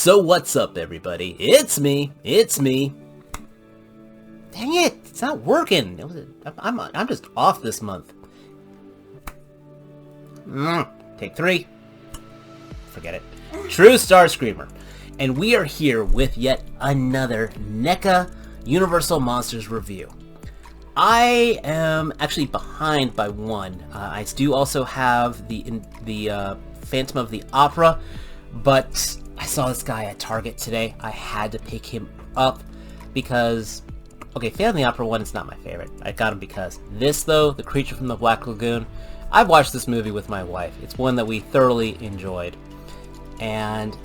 So what's up, everybody? It's me. Dang it, it's not working. I'm just off this month. Take 3. Forget it. True Star Screamer. And we are here with yet another Neca Universal Monsters review. I am actually behind by 1. I do also have the Phantom of the Opera, but I saw this guy at Target today. I had to pick him up because, okay, Phantom of the Opera 1 is not my favorite. I got him because this, though, The Creature from the Black Lagoon, I've watched this movie with my wife. It's one that we thoroughly enjoyed. And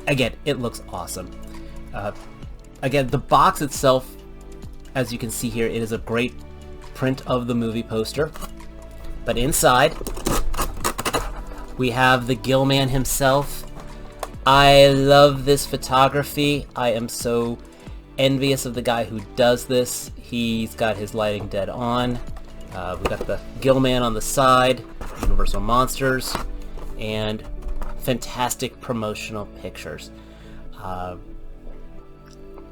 again, it looks awesome. Again, the box itself, as you can see here, it is a great print of the movie poster. But inside, we have the Gillman himself. I love this photography. I am so envious of the guy who does this. He's got his lighting dead on. We've got the Gillman on the side, Universal Monsters, and fantastic promotional pictures.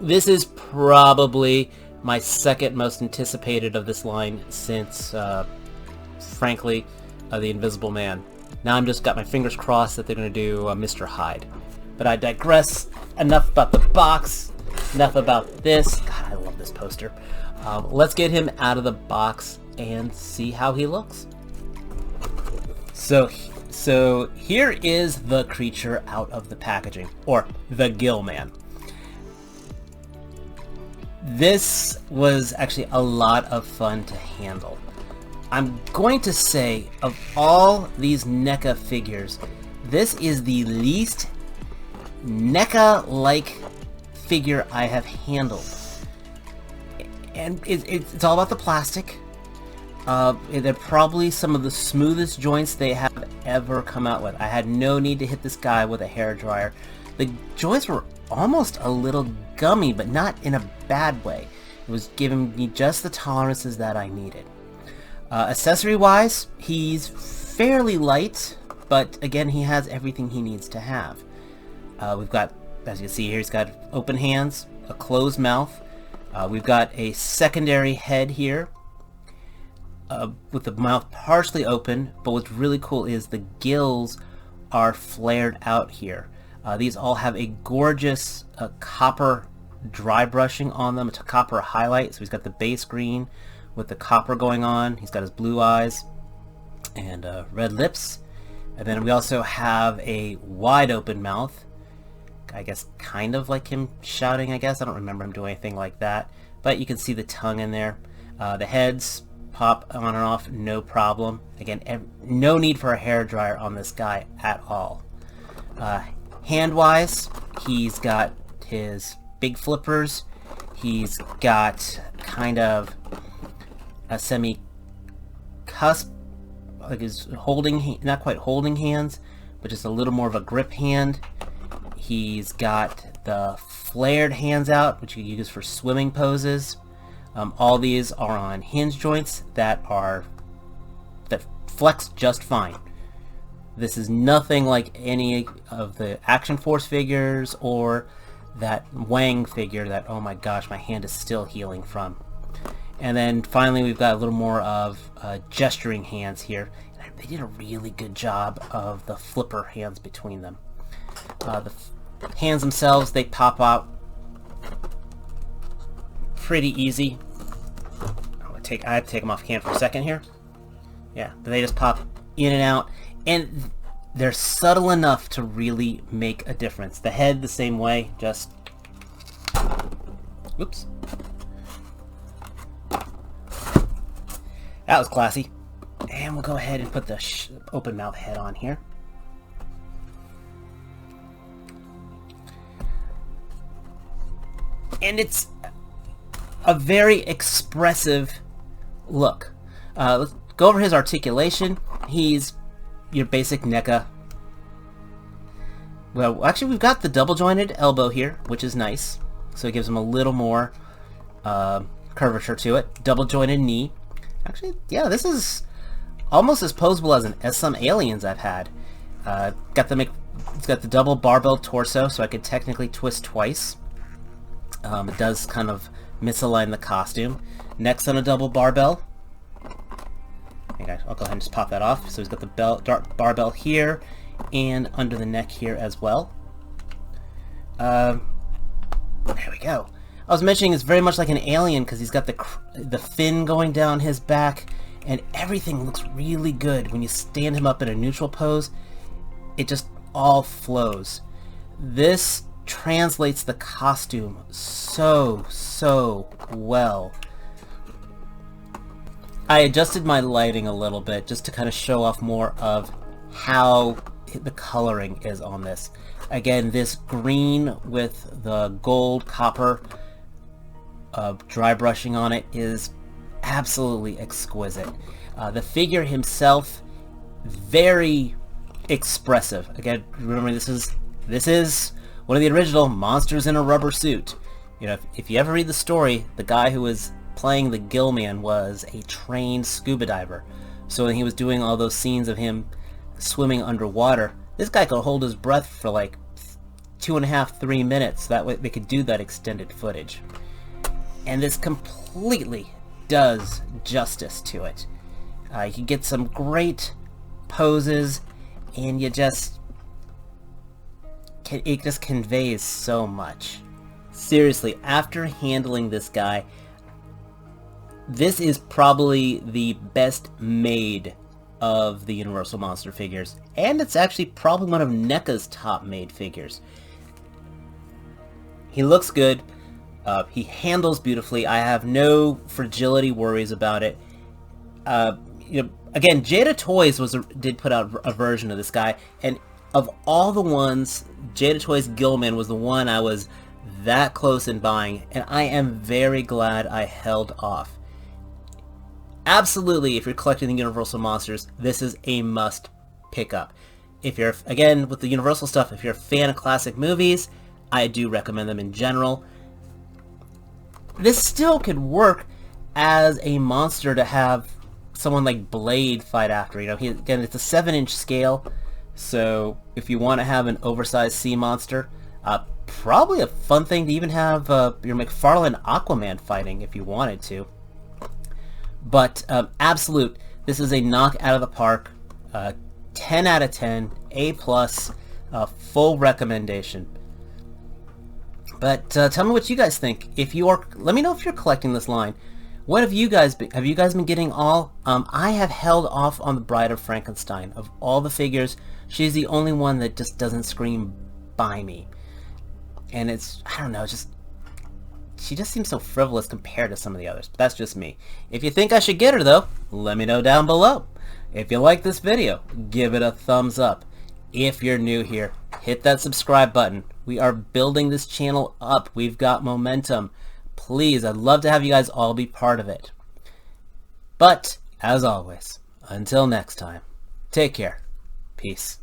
This is probably my second most anticipated of this line since, frankly, The Invisible Man. Now I'm just got my fingers crossed that they're going to do Mr. Hyde. But I digress. Enough about the box. Enough about this. God, I love this poster. Let's get him out of the box and see how he looks. So here is the creature out of the packaging, or the Gillman. This was actually a lot of fun to handle. I'm going to say, of all these Neca figures, this is the least Neca-like figure I have handled. And it's all about the plastic. They're probably some of the smoothest joints they have ever come out with. I had no need to hit this guy with a hairdryer. The joints were almost a little gummy, but not in a bad way. It was giving me just the tolerances that I needed. Accessory-wise, he's fairly light, but again, he has everything he needs to have. We've got, as you can see here, he's got open hands, a closed mouth. We've got a secondary head here, with the mouth partially open, but what's really cool is the gills are flared out here. These all have a gorgeous copper dry brushing on them. It's a copper highlight, so he's got the base green with the copper going on. He's got his blue eyes and red lips. And then we also have a wide open mouth. I guess kind of like him shouting, I guess. I don't remember him doing anything like that. But you can see the tongue in there. The heads pop on and off, no problem. Again, no need for a hairdryer on this guy at all. Hand-wise, he's got his big flippers. He's got kind of a semi-cusp, like his holding, not quite holding hands, but just a little more of a grip hand. He's got the flared hands out, which you can use for swimming poses. All these are on hinge joints that flex just fine. This is nothing like any of the Action Force figures or that Wang figure that, oh my gosh, my hand is still healing from. And then finally we've got a little more of gesturing hands here. They did a really good job of the flipper hands between them. The hands themselves, they pop out pretty easy. I have to take them off cam for a second here. Yeah, but they just pop in and out, and they're subtle enough to really make a difference. The head the same way, just whoops. That was classy. And we'll go ahead and put the open mouth head on here. And it's a very expressive look. Let's go over his articulation. He's your basic Neca. Well, actually, we've got the double jointed elbow here, which is nice. So it gives him a little more curvature to it. Double jointed knee. Actually, yeah, this is almost as posable as some aliens I've had. Got the It's got the double barbell torso, so I could technically twist twice. It does kind of misalign the costume. Next on a double barbell. Okay, guys, I'll go ahead and just pop that off. So he's got the barbell here and under the neck here as well. There we go. I was mentioning it's very much like an alien because he's got the fin going down his back, and everything looks really good. When you stand him up in a neutral pose, it just all flows. This translates the costume so well. I adjusted my lighting a little bit just to kind of show off more of how the coloring is on this. Again, this green with the gold copper dry brushing on it is absolutely exquisite. The figure himself, very expressive. Again, remember this is one of the original monsters in a rubber suit. You know, if you ever read the story, the guy who was playing the Gillman was a trained scuba diver. So when he was doing all those scenes of him swimming underwater, this guy could hold his breath for like 2.5, 3 minutes. That way they could do that extended footage. And this completely does justice to it. You can get some great poses, and it just conveys so much. Seriously, after handling this guy, this is probably the best made of the Universal Monster figures, and it's actually probably one of NECA's top made figures. He looks good. He handles beautifully. I have no fragility worries about it. You know, again, Jada Toys did put out a version of this guy, and of all the ones, Jada Toys Gillman was the one I was that close in buying, and I am very glad I held off. Absolutely, if you're collecting the Universal Monsters, this is a must pick up. If you're, again, with the Universal stuff, if you're a fan of classic movies, I do recommend them in general. This still could work as a monster to have someone like Blade fight after. You know, again, it's a 7-inch scale, so if you want to have an oversized sea monster, probably a fun thing to even have your McFarlane Aquaman fighting if you wanted to. But absolute, this is a knock out of the park. 10 out of 10, A+, full recommendation. But tell me what you guys think. Let me know if you're collecting this line. What have you guys been getting all? I have held off on the Bride of Frankenstein. Of all the figures, she's the only one that just doesn't scream buy me. And it's, I don't know, she just seems so frivolous compared to some of the others. But that's just me. If you think I should get her though, let me know down below. If you like this video, give it a thumbs up. If you're new here, hit that subscribe button. We are building this channel up. We've got momentum. Please, I'd love to have you guys all be part of it. But, as always, until next time, take care. Peace.